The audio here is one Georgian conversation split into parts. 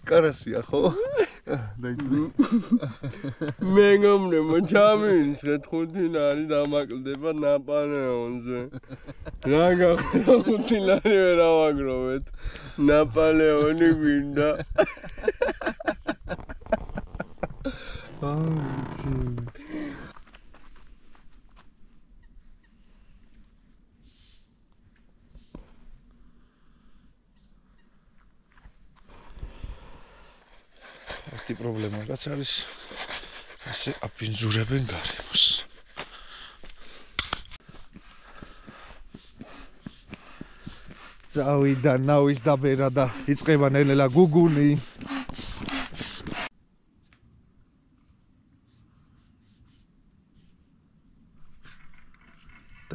კარასია ხო? დაიწვი. მე გომნემ ჩამინიშნეთ 5 ლარი დამაკლდება ნაპოლეონზე. რა გახდა 5 ლარი ვერ ავაგროვეთ. ნაპოლეონი გვინდა. აიცი. Αυτή პრობლემა რაც არის ასე აპინძურებენ გარემოს. წავიდა ნავის დაბერა და იწყება ნელ-ნელა გუგუნი.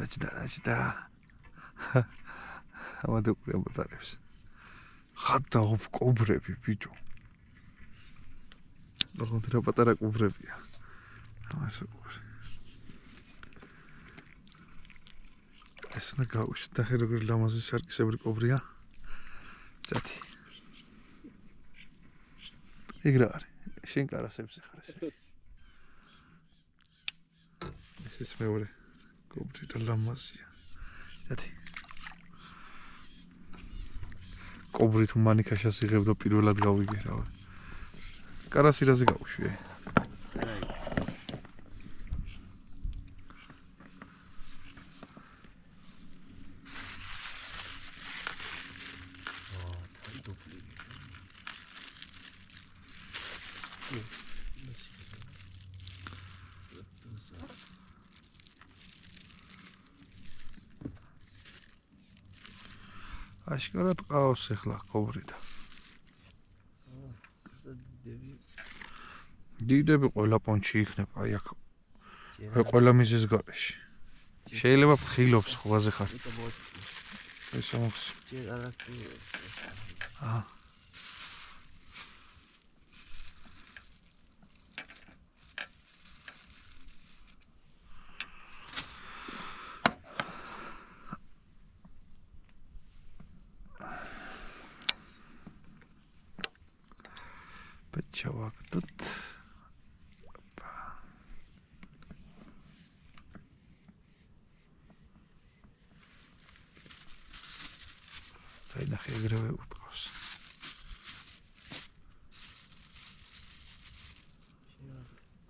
დაჭდა. ამათ უყურე მოტარებს. ხადა კობრები ბიჭო. ოღონდ რა პატარა კუბრებია. ამას უყურე. ეს ნაგაუში და ხე როგორ ლამაზი სარკისებრი კობრია. წეთი. ეგრა არის. შენ კარასებზე ხარ ესე. ესეც მეორე კობრი და ლამაზია. წეთი. კობრი თუ მანიქაშას იღებ და პირველად გავიგე რა. კარასი რაზე გავუშვი? აშკარად ყავს ახლა კობრიდა. დიდები ყველა პონჩი იქნება, აი აქ. ყველა მიზის გარეშე. შეიძლება ფთხილობს ხვაზე ხარ. ეს ამას. აა. Печавак тут. Დაინახე ეგრევე უტყავს.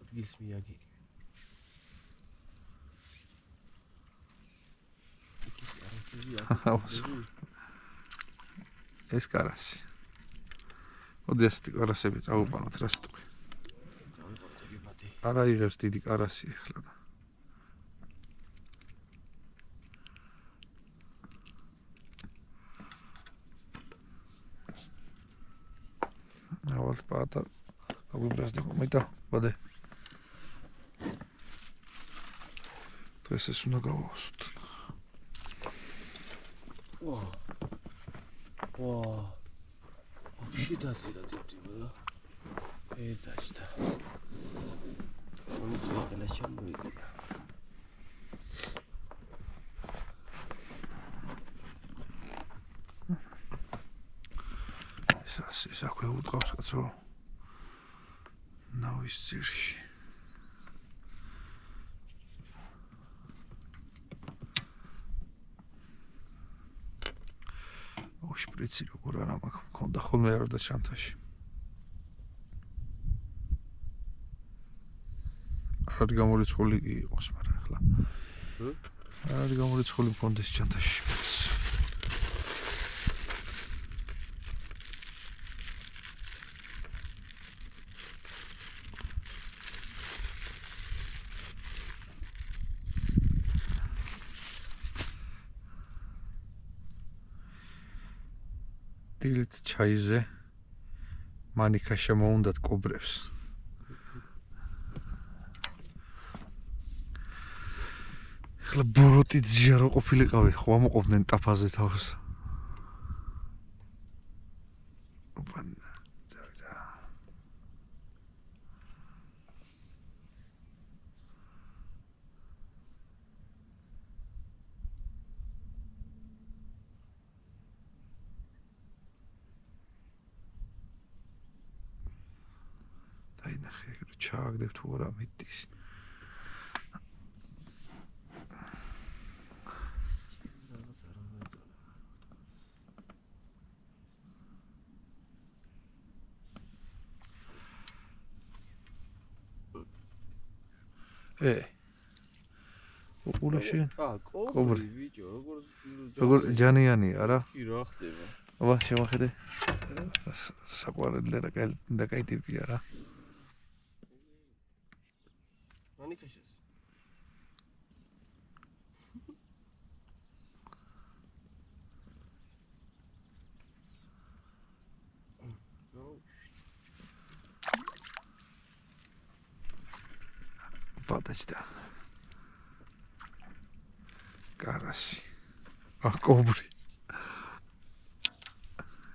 ადგილს მიაგირი. ეს კარასი. მოდი ასეთი კარასები წავუყანოთ რა სიტყვი. არა იღებს დიდი კარასი ახლა და. ავალ პატა აგვიბრასდი მომიტა ბადე. დღეს ეს უნდა გავაუსოთ. ვა. Вообще დაძირა ტიპტიპა და ერთაშდა. მოიწვია ჩამოიგდა. ეს აქვე უტყავს კაცო. ნავის ძირში. შპრიცი როგორ არა მაქვს მქონდა ხოლმე არ და ჩანთაში არ არის გამორიცხული იყოს მაგრამ ახლა არ არის გამორიცხული მქონდეს ჩანთაში დილით ჩაიზე მანიქა შემოუნდათ კობრებს ახლა ბოროტი ძია რო ყოფილიყავი ხო ამოყოფდნენ ტაფაზე თავს დაინახე, ჩააგდებ თუ არა მიდის. უყურე შენ? კობრი ბიჭო, როგორ ჯანიანია რა? კი რა ხდება? აბა შემოხედე. საყვარელი და კაი ტიპია რა. მანიქაშეს. Პატაჭდა. კარასი. კობრი.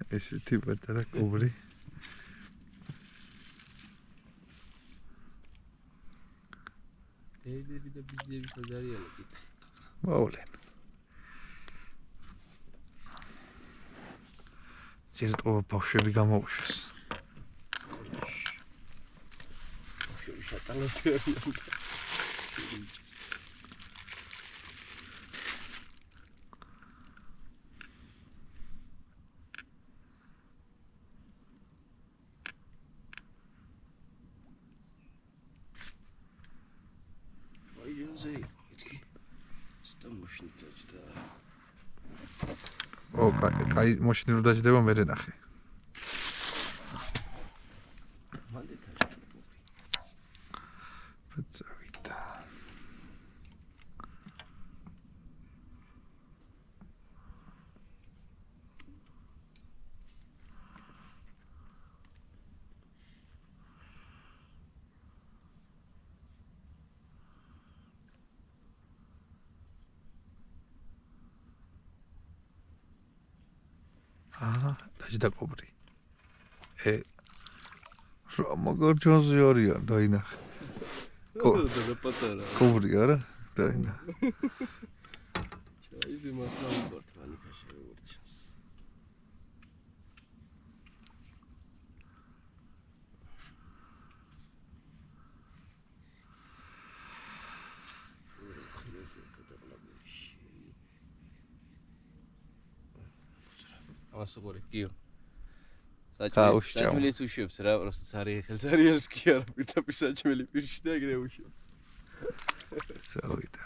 ესეთი პატარა კობრი. დედები და ბიძები საძარიანო კითხე. მოვლენ. ძირტყობა ბავშვები გამოუშვეს. ბავშვები შატანოსი არიან. კაი მოშინი რო დაждდება მე ნახე. ფიცავიდა. დაждდა კობრი. რა მაგარ ჯანზე არიან დაინახე. და პატარა. კობრი არა? დაინახე. ჩაიზე მასლა უყურთ მანიქაში როგორც ჩანს. ასუყური კიო. საჭმელიც უშვებს რა, просто სარიელს კი არა, პირდაპირ საჭმელი პირში და ეგრე უშვებს. წავიდა.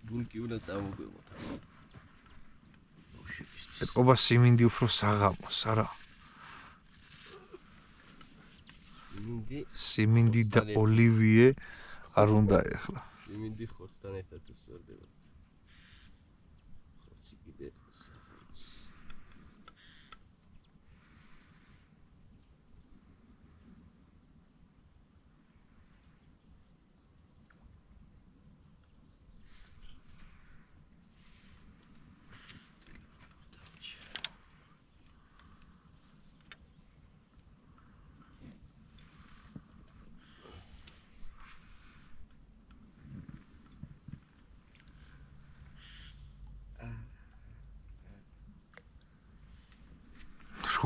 ბუნკი უნდა წამოგვემოთ. ეთყობა სიმინდი უფრო საღამოს, არა? სიმინდი და ოლივიე არ უნდა ეხლა. სიმინდი ხორცთან ერთად უსწორდება.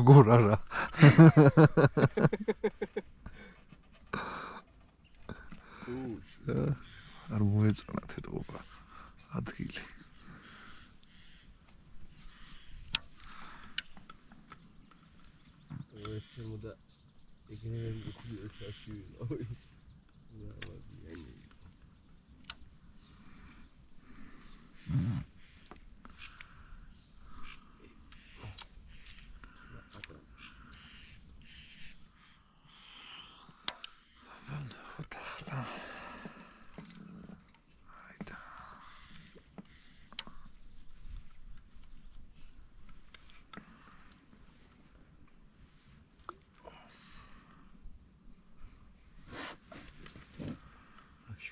როგორ არა? არ მოეწონათ ეთყობა ადგილი. ესე მოდა ეგრევე მიხდი ესაში ვიყავი.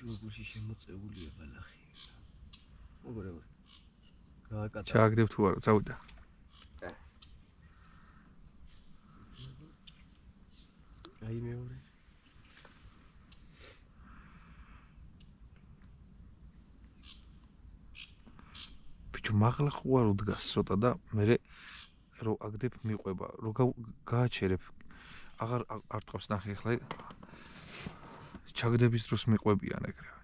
შუაგულში შემოწეულია ბალახი. მოგორე. გააკათა. ჩააგდებ თუ არა, წავიდა. აი მეორე. ბიჭო მაღლა ხო არ უდგას ცოტა და მე რო აგდებ მიყვება, რო გააჩერებ. აღარ არ ტყავს ნახე ახლა ჩაგდების დროს მიყვებიან ეგრევე.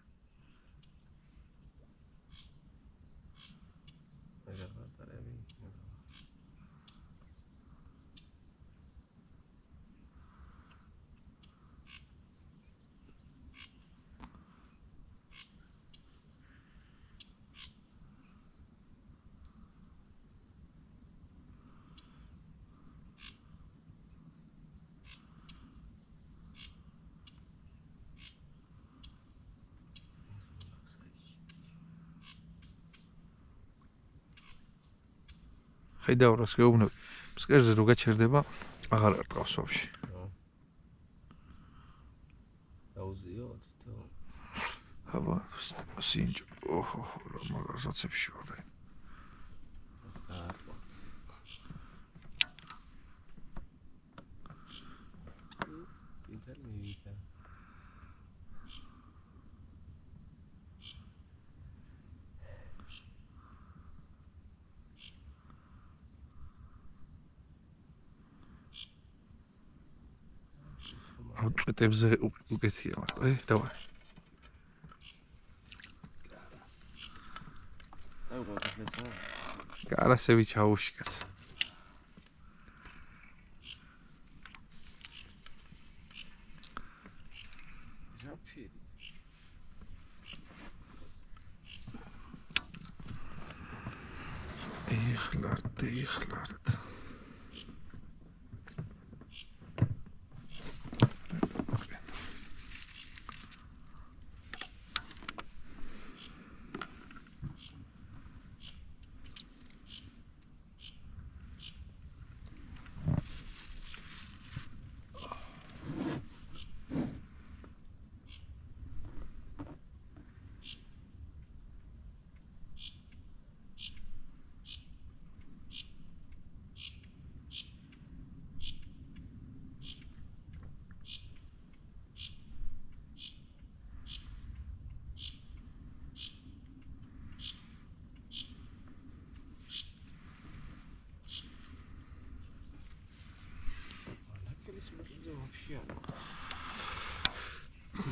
ხედავ რას გეუბნები. ფსკერზე რო გაჩერდება, აღარ არტყავს ვაფშე. დაუზიო თითო. აბა, სინჯ. ოჰო, რა მაგარ საცებში ვარ და. ინტერნეტი. წვეტებზე უკეთია მარტო, დავა. კარასები ჩაუში კაც. ჟაფირი. იხლართ.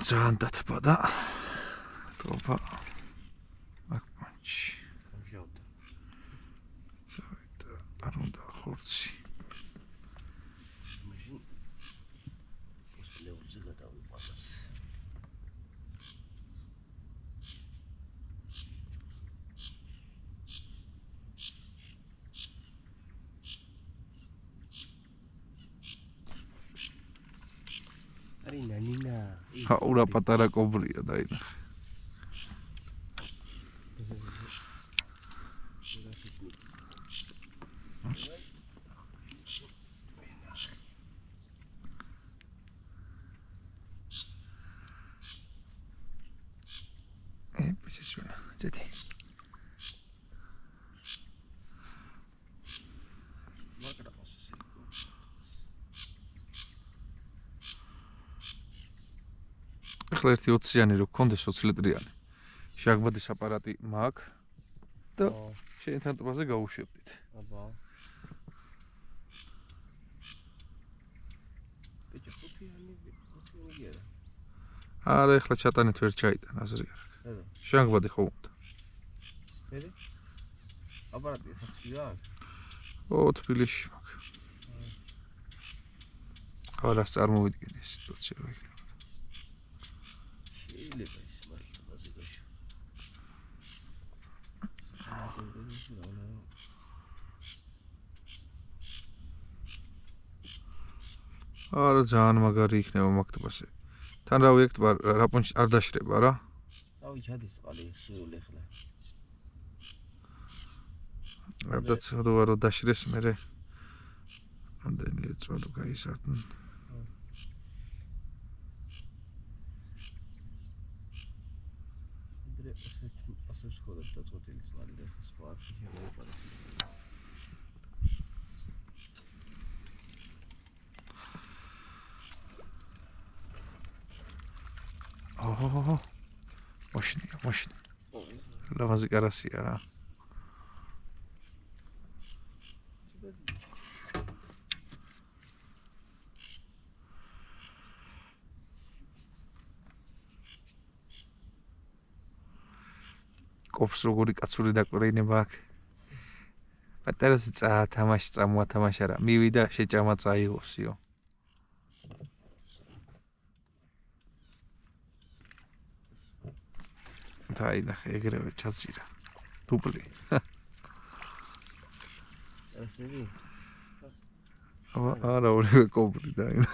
ძალიან დათბა და ტოპა აკმანჩი. ამჟავდა. წავიდა, არ უნდა ხორცი. მაშინ პოსტლეულზე გადავიყვანოს. არინა ნინა. უրա პატარა კობრია დაინახე. ბიჭუნა, ზეთი. ახლა ერთი 20-იანი რო გქონდეს 20 ლიტრიანი. შაგბადის აპარატი მაქვს და შენთან ტბაზე გაუშვებდით. აბა. ბიჭო 5-იანი გერა. არა, ახლა ჩატანით ვერ ჩაიტან, აზრი არ აქვს. ედო. შაგბადი ხო უნდა. მერე? აპარატი სახში გააქვს? თბილისში მაქვს. ხარას წარმოვიდგინე სიტუაცია რა იქნება. შეიძლება ის მართლა ბაზიკაში. არა ძალიან მაგარი იქნება მაგტბაზე. თან რავი ეგ ტბა რაპონჩი არ დაშრება რა. რავი ჩადის წყალი სული ახლა. არდაც რო დაშრეს მერე. ამდენი ეწვა რო გაიზარდნ. ასე ვსქოდებ და წოთილი წყალი და სხვა არ შეიძლება. ოჰო. მაშინია. ლავაზი კარასია რა. კობს როგორი კაცური დაკვირინება აქვს. პატარაზე თამაში წამოათამაშა რა. მივიდა შეჭამა წაიღოსიო. დაინახე ეგრევე ჩაძირა. დუბლი. არა ორივე კობრი დაინა.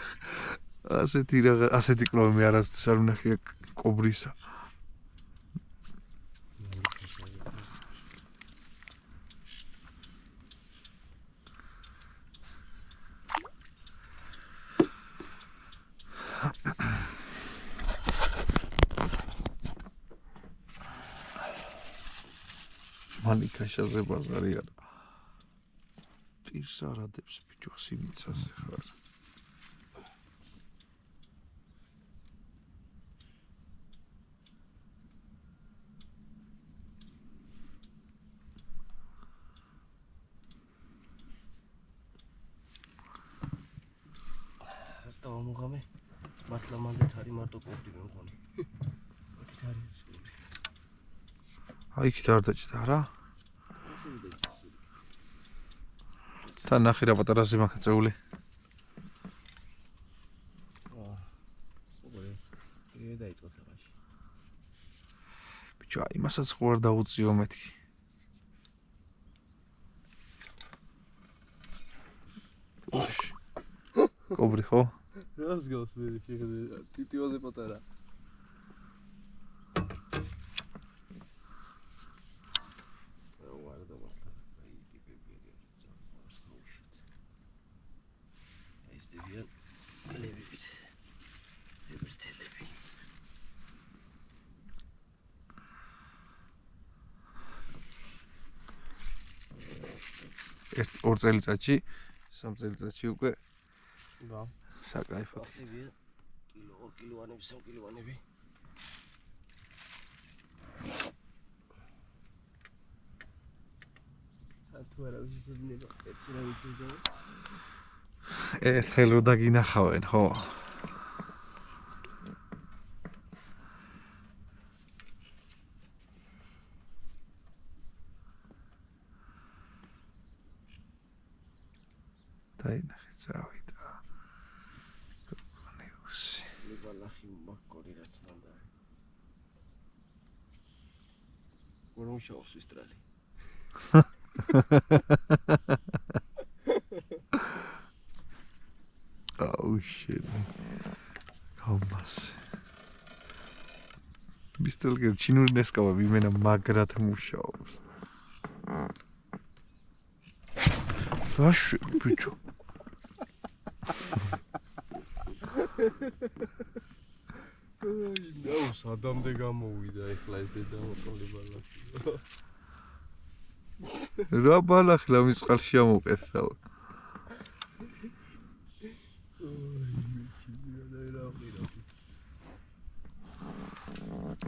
ასეთი კლუბი მე არასდროს არ ვნახე კობრისა. მანიკაშაზე ბაზარი არა. პირს არადებს ბიჭოს იმიცაზე ხარ. დავამოღამე მართლა მანდეთ არის მარტო კოპტი მე მგონი. აქეთ არის კოპტი. აი იქით არ დაჭდა რა? თან ნახე რა პატარაზე მაქცეული. ე დაიწყო თამაში. ბიჭო იმასაც ხო არ დაუწიო მეთქი. კობრი ხო? რას გავს მე შეხედე ტიტიოზე პატარა. ორ წელიწადში, სამ წელიწადში უკვე და საკაიფოდ. კილო 2 კილოვანები, 3 კილოვანები. თუ არა ვიზიდება, ერთი რა ვიზიდება. ერთხელ რო დაგინახავენ, ხო? დაინახე წავიდა. გონიუსი. ლიბალახი მაკორი რაც ნანდა. გორომშავს ისტრალი. Oh shit. Kommas. Bistelge ჩინური ნესკავა ვიმენა მაგრად მუშაობს. ვაშვი ბიჭო. ნაუ სადამდე გამოვიდა ეხლა ეს დედამოყოლი ბალახი. რა ბალახი ლამის წყალში ამოყეცა.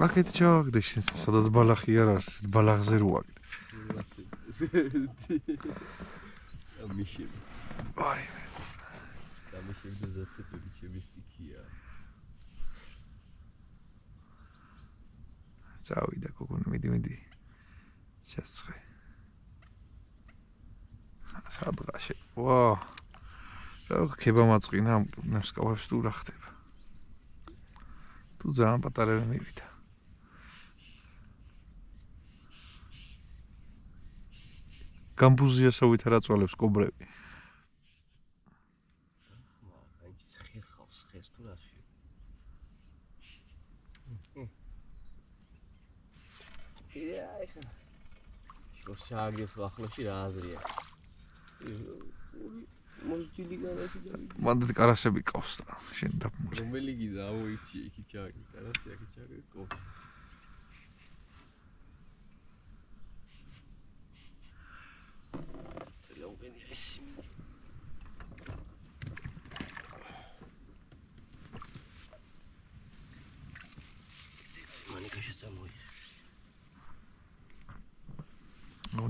აქეთ ჩავაგდე შენ სადაც ბალახი არ არის ბალახზე რო ვაგდე. ამიში. აი ამიში ზაცები ჩემისტიკია. წავიდა გოგონა მიდი. ჩასწრე. სადღაში. ვა. რა ქება მაწყინა ნესკავებს თუ რა ხდება. თუ ძალიან პატარები მივიდა. გამბუზიასობით არ აწვალებს კობრები. აიჩი ხერხავს ხეს თუ რაში. ეხა. შორშაგებს ახლოში რა აზრია. მოსჯილი გარაში დავიდი. მანდ კარასები ყავს და შენ დაბმული. რომელი გიდა აუიჩი იქი ჩაგი კარასი აქ ჩაგი ყავს.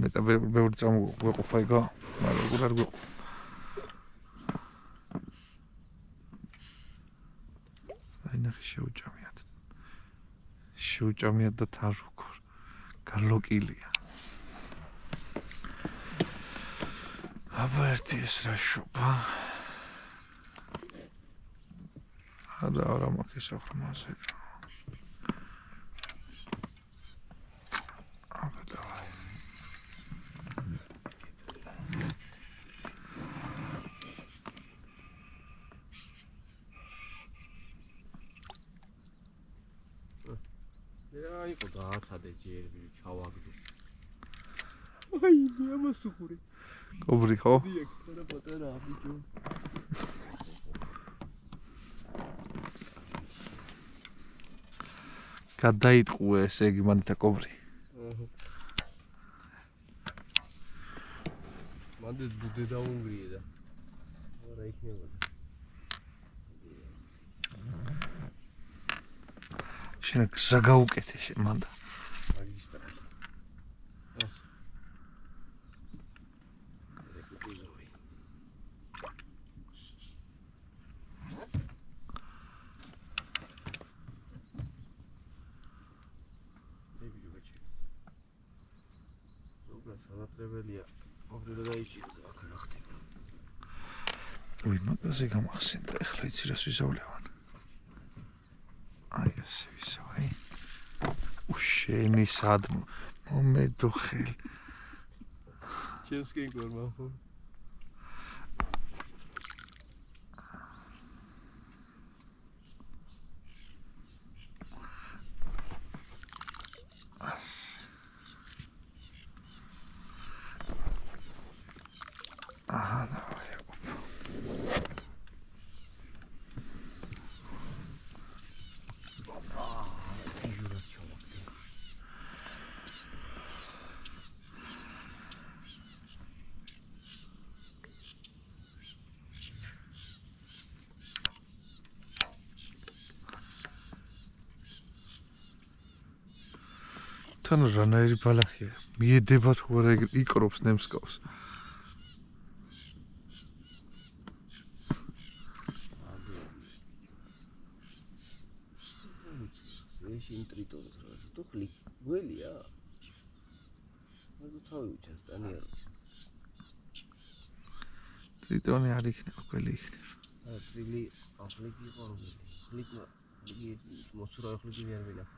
ნეტა ბევრი წამოგვეყოფა იგო, მაგრამ როგორ არ გვეყოფა. აი ნახე შეუჭამიათ და თან როგორ გალოკილია. აბა ერთი ეს რა შობა. არა მაქვს ახრმაზე. აბა დავაი. რა იყო დააცადე ჯერ ჩავაგდო. აი, ამას უყური. კობრი ხო? დიახ, რა პატარა აბიჯო. გადაიტყუე ესე იგი მანდ და კობრი. მანდ ბუდე დაუნგრიე და რა იქნებოდა. შენ გზა გაუკეთე შენ მანდა. მაგისტრალი. რეკუტიზორი. დებიჯო ბაჭი. ზოგადად სანატრებელია. ოღონდ დაიჭირდა აქ რა ხდება. უი მაგაზე გამახსენდა ეხლა იცი რას ვიზავლევან. აი ასე ვისავ. უშენი სად მომედო ხელ. ჩემს გიგორმა ხო? ასე. აჰა, დავაი. თან რანაირი ბალახია. მიედება თუ არა იკრობს ნემსკავს. ეს ინტრიტონს რა თუ ხლი გველია. მაგ თავი უჩას დანიელ. ტრიტონი არ იქნება, გველი იქნება. აა ტრილი აფლიკი ყორბი. ხლიკმა იგი მოსურა ხლიკი ვერ ვილახა.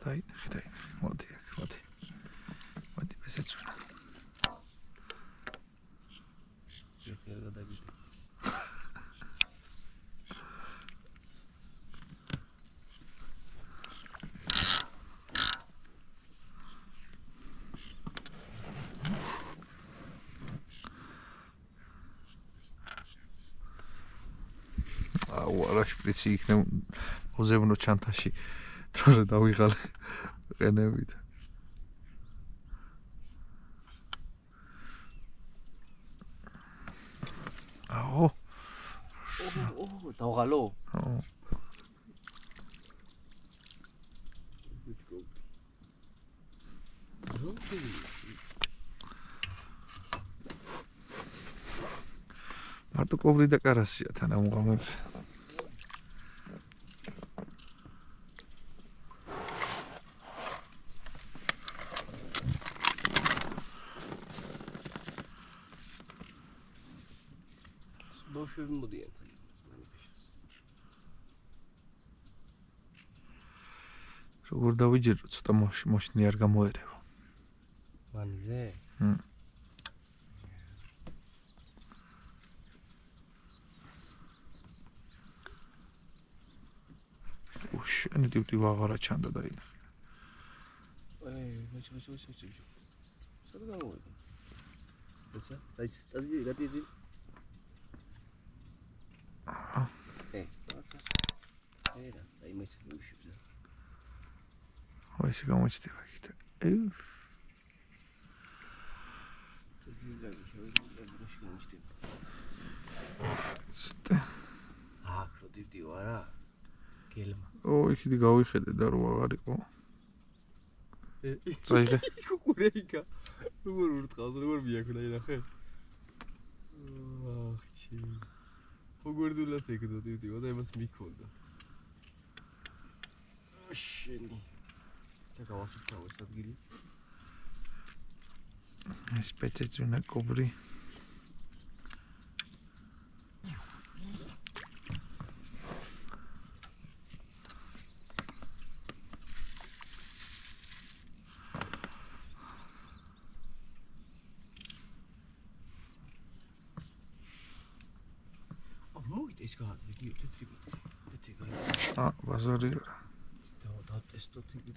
დაინახე. მოდი აქ, მოდი. მოდი ესეც ვნა. შეხერა გადაგიდე. აუ, არა შპრიცი იქნება ოზებნო ჩანთაში. თორე დავიღალე ყენებით. აო. დავღალო? აო. მარტო კობრი და კარასია თან ამღამებს. ბავშვები მოდიან თან მანიფეშტს. როგორ დავიჯერო, ცოტა მოშნი არ გამოერევა. მანიზე? შენი ტიპი ვაღარა ჩანდა და ინა. ვაჩი. სად გამოვიდა? ეცა, წადი, გადიდი. აა. ერა, იმეც მივშიფზე. ესე გამოჩდება იქით. აქ დივდი ვარა. გელმა. იქით გავიხედე და რო აღარ იყო. წაიღე. ხურეიკა. როგორ ურტყავს, როგორ მიაქნა ინახე? ახჩი. ფოგორდულად ეკდო დივდი, და იმას მიქონდა. შენი. წაგავასით თავის ადგილი. ეს პეცეცუნა კობრი. ის გააძიგი თეთრი გაი. ბაზარი არა. და ტესტოთ იგი.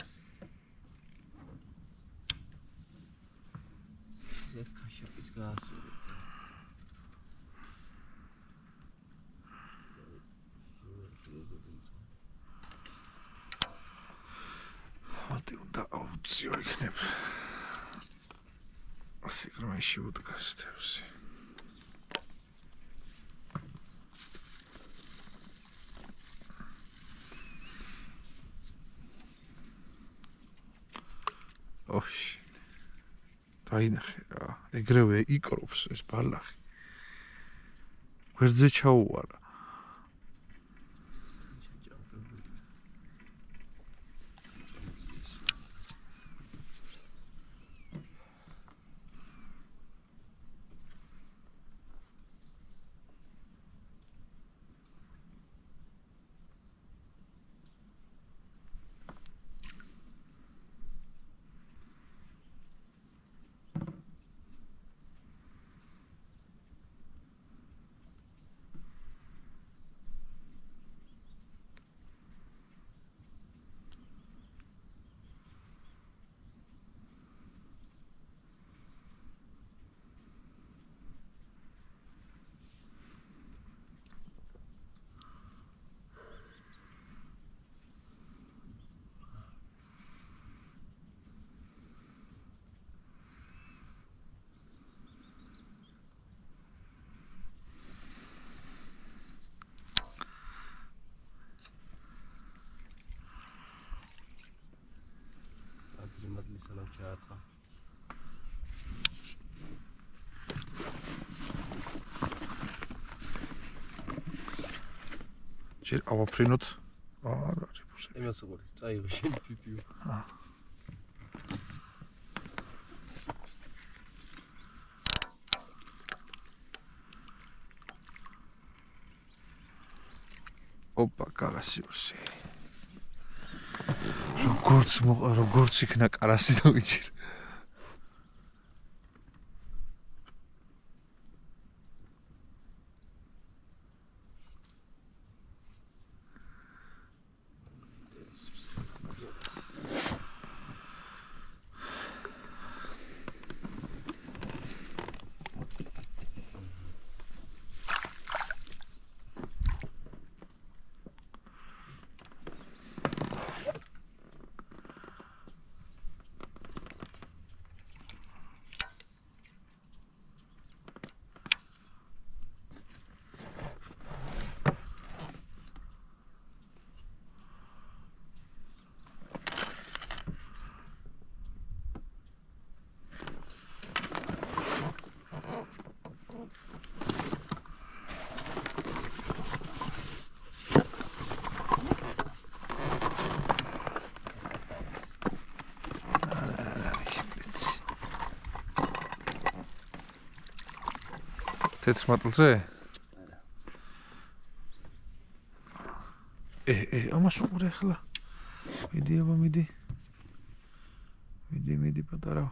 ეს ქაშაპის გაასწორე. მალტი უნდა აუციო იქნება. სიგრმეში უდგას თევზი. ოშ. დაინახე რა. ეგრევე იკრობს ეს ბალახი. გვერდზე ჩაუვარა. ჯერ ავაფრინოთ. არა, რიფუსე. იმას უყურე, წაიღო შენი თვითიო. ოპა, კარასიუსი. როგორც იქნა კარასი დავიჭირე. თეთრ მატლზე? ამას უყურე ახლა. მიდი აბა მიდი. მიდი პატარა.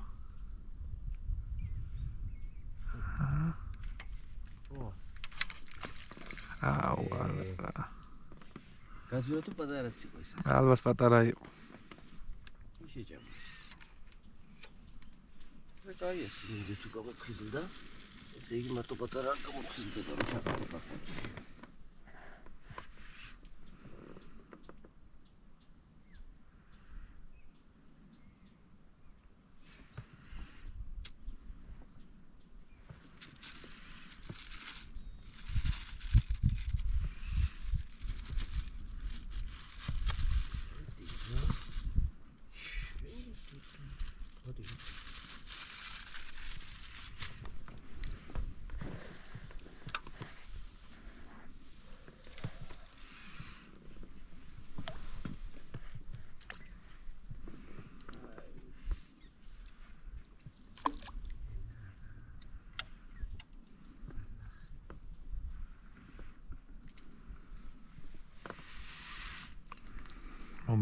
გაძვირა თუ პატარაც იყო ეს. ალბათ პატარა იყო. შეჭამა. კაია, სინამდვილე თუ გამოფხიზლდა, ესე იგი მარტო პატარა არ გამოფხიზლდება, რომ ჩაკეტება.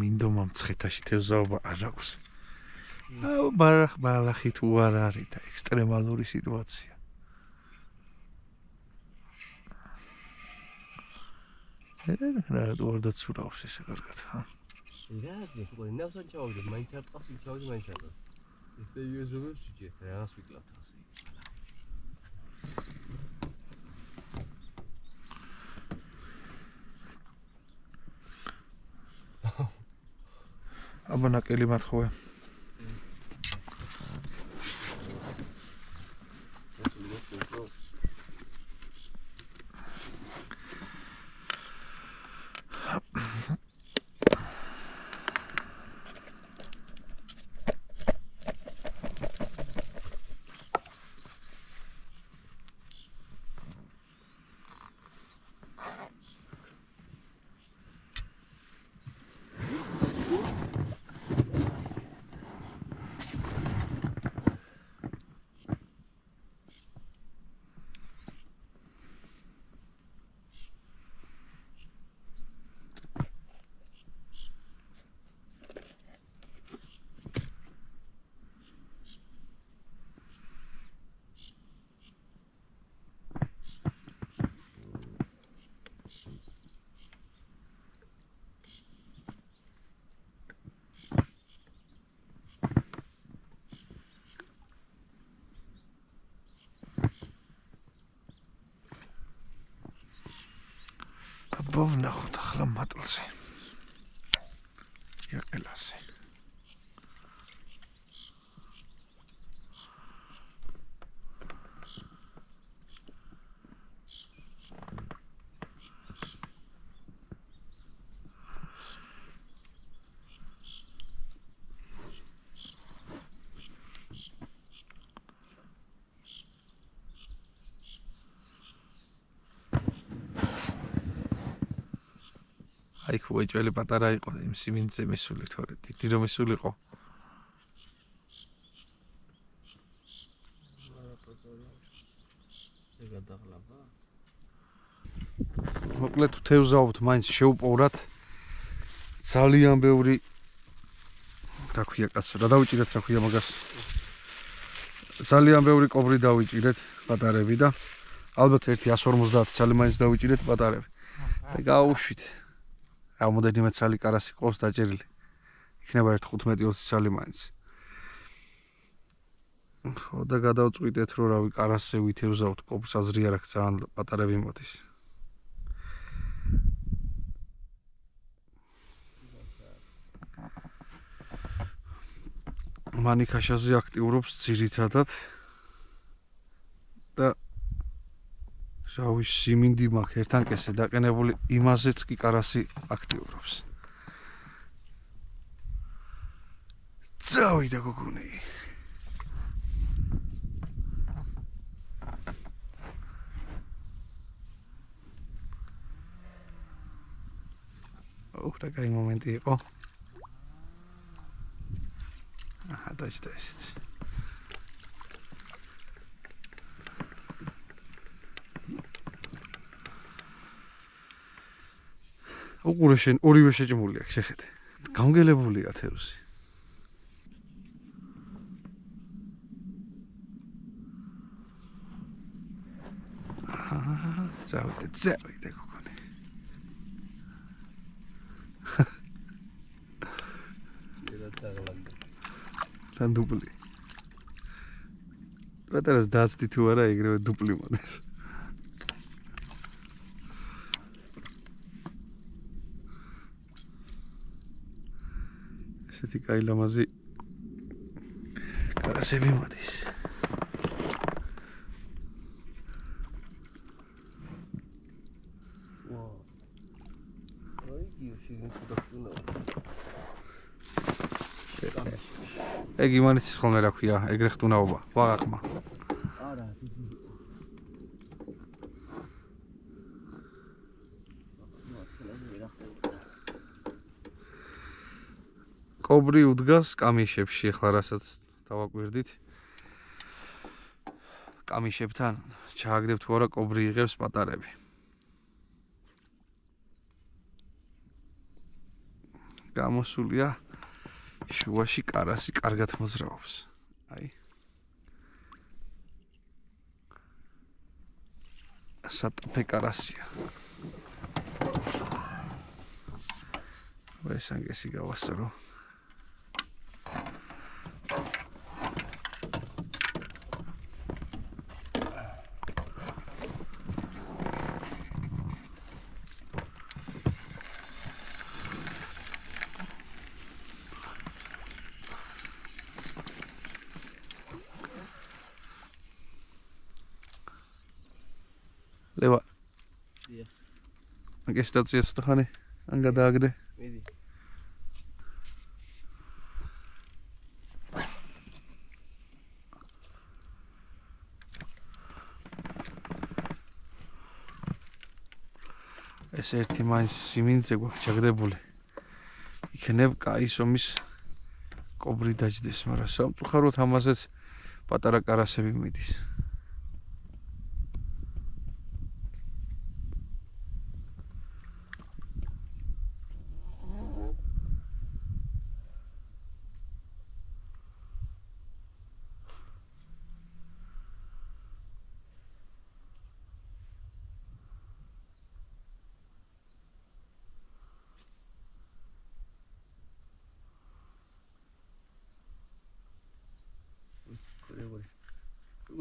მინდო მომცხეთაში თევზაობა არ აქვს. ბალახი თუ არ არის და ექსტრემალური სიტუაცია. რა არ დაცურავს ესე კარგად, ხა? რა აზრი, ხო, ნავსან ჩავიდე, მაინც არ ტყავს, ჩავიდე მაინც არ ტყავს. ეს პერიოდები შეჭერთ, რას ვიკლავთ ასე. აბა ნაკელი მათხოვე. ვნახოთ ახლა მატლზე. იაყელაზე. აი ხო ეჭველი პატარა იყო იმ სიმინძე მისული თორე დიდი რომ მისულიყო მოკლედ თევზაობთ მაინც შეუპოვრათ ძალიან ბევრი რა ქვია კაცო რა დავიჭირეთ რა ქვია მაგას ძალიან ბევრი კობრი დავიჭირეთ პატარები და ალბათ 150 ცალი მაინც დავიჭირეთ პატარები და გაუშვით ამოდენიმე ცალი კარასი ყავს დაჭერილი. იქნება 15-20 ცალი მაინც. ხო და გადავწყვიტეთ რომ რავი კარასზე ვითევზავთ კობს აზრი არ აქვს ძალიან პატარები მოდის. მანიქაშაზე აქტიურობს ძირითადად და რავი სიმინდი მაქვს ერთანკესე დაყენებული იმაზეც კი კარასი აქტიურობს. წავიდა გოგონი. რა კაი მომენტი იყო. აჰა დაჭდა ესეც. უყურე შენ ორივე შეჭმული აქვს შეხედე. გამგელებულია თევზი. აჰა, წავიდე გოგონი. თან დუპლი. პატარას დაცდი თუ არა, ეგრევე დუპლი მოდის. ესეთი კაი ლამაზი კარასები მოდის. ეგ იმანიცის ხოლმე რა ქვია, ეგრე ხტუნაობა, ვაღაყმა. არა, კობრი უდგას კამიშებში, ახლა რასაც დავაკვირდით. კამიშებთან ჩააგდებ თუ არა კობრი იღებს პატარები. გამოსულია შუაში კარასი კარგად მოძრაობს. აი. სატაფე კარასია. ვესანგესი გავასწრო. ლევა. დიახ. მაგის სტაციას ვთხოვანი, ან გადააგდე. მიდი. ეს ერთი მაინც სიმინძე გვაქვს ჩაგდებული. იქნებ კაი სომის კობრი დაჯდეს, მაგრამ სამწუხაროდ ამაზეც პატარა კარასები მიდის.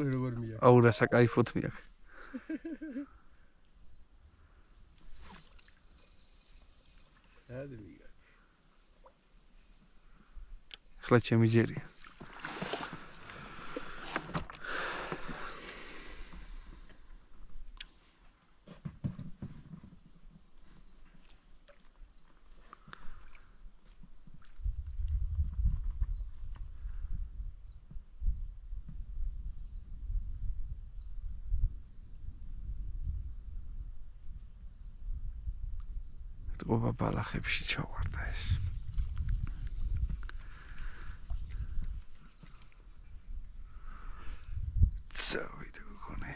როგორ მია? აუ რა საკაიფოთ მიაქ. ადმია. ხლა ჩემი ჯერია. ობა ბალახებში ჩავარდა ეს. წავიდე გოგონე.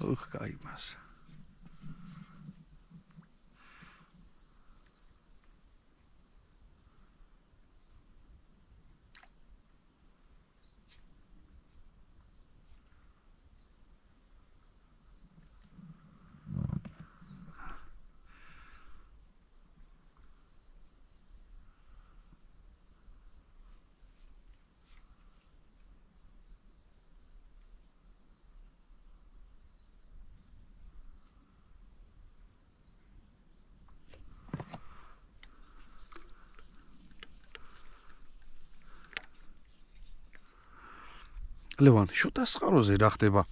Uch, kijk maar. ლევან, შუტას წყაროზე რა ხდება?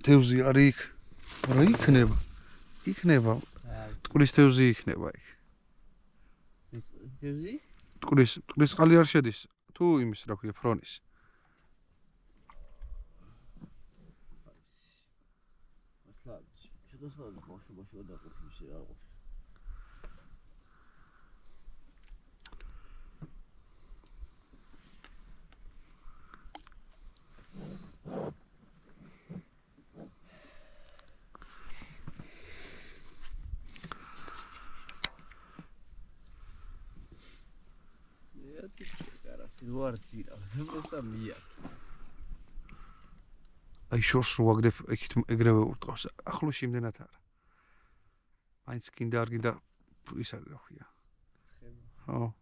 თევზი არის იქ. რა იქნება? იქნება. ტყურის თევზი იქნება იქ. თევზი? ტყურის წყალი არ შედის. თუ იმის რა ქვია, ფრონის. მართლა, შედასწავლეთ ბავშვობაში გადაყოფილი არ ყოფილი. კარასი რო არ ძირავს, просто მია. აი შორს რო ვაგდებ, იქით ეგრევე ურტყავს. ახლოს იმდენად არა. მაინც კიდე არ გინდა ის არის რა ქვია. ხო.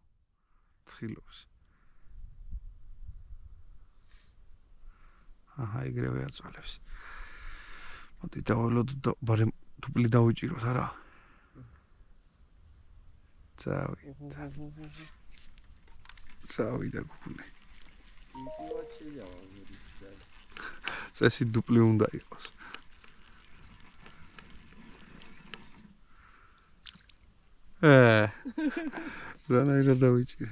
თხილობს. აჰა, ეგრევე აწვალებს. მოდი დაველოდო და ბარემ დუპლი დავიჭიროთ არა. წავიდა გქონე. წესი დუპლი უნდა იყოს. რანაირად დავიჭირე.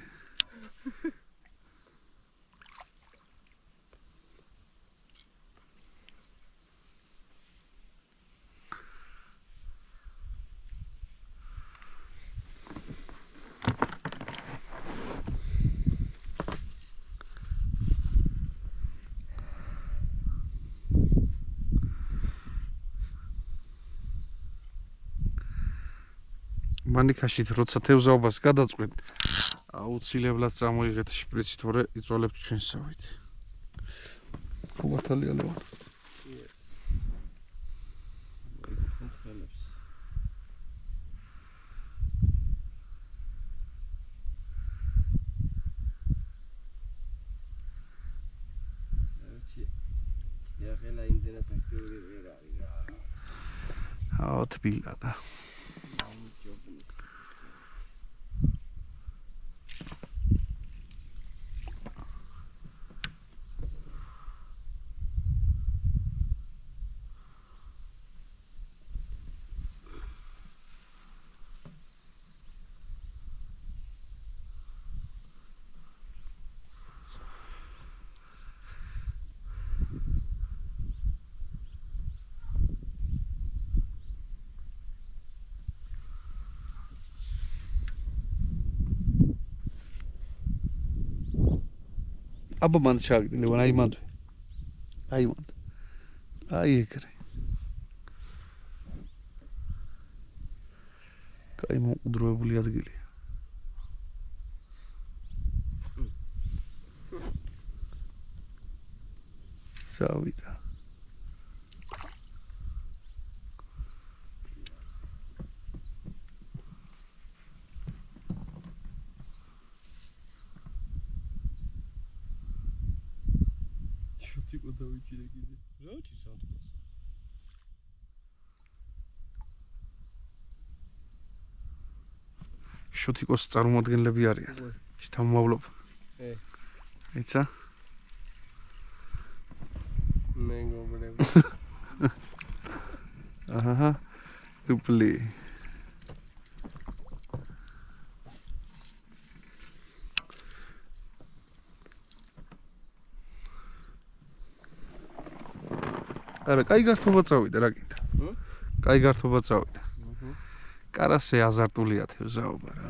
მანიქაშით როცა თევზაობას გადაწყვეტ, აუცილებლად წამოიღეთ შპრიცი, თორე იწვალებთ ჩვენსავით. ხუბათალია ლევან. თბილა და აბა მანდ ჩაგდი ლევან აი მანდ აი ეგრე კაი მოუდროებული ადგილია წავიდა ტიპო დავიჭირე კიდე. რა ვიცი სადღაც. შუთიკოს წარმოადგენლები არიან. ის თამამავლობა. იცი? მეგობრები. აჰა. დუპლი. არა, კაი გართობა წავიდა, რა გინდა? კაი გართობა წავიდა. კარასე აზარტულია თევზაობა რა.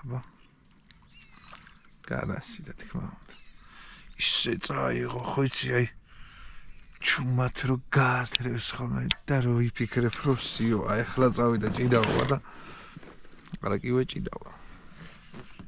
აბა. კარასი რა თქმა უნდა. ისე წაიღო ხო იცი აი ჩუმად რო გაათრევს ხოლმე და რო იფიქრებ რომ სიო აი ახლა წავიდა ჭიდაობა და არა კივე ჭიდაობა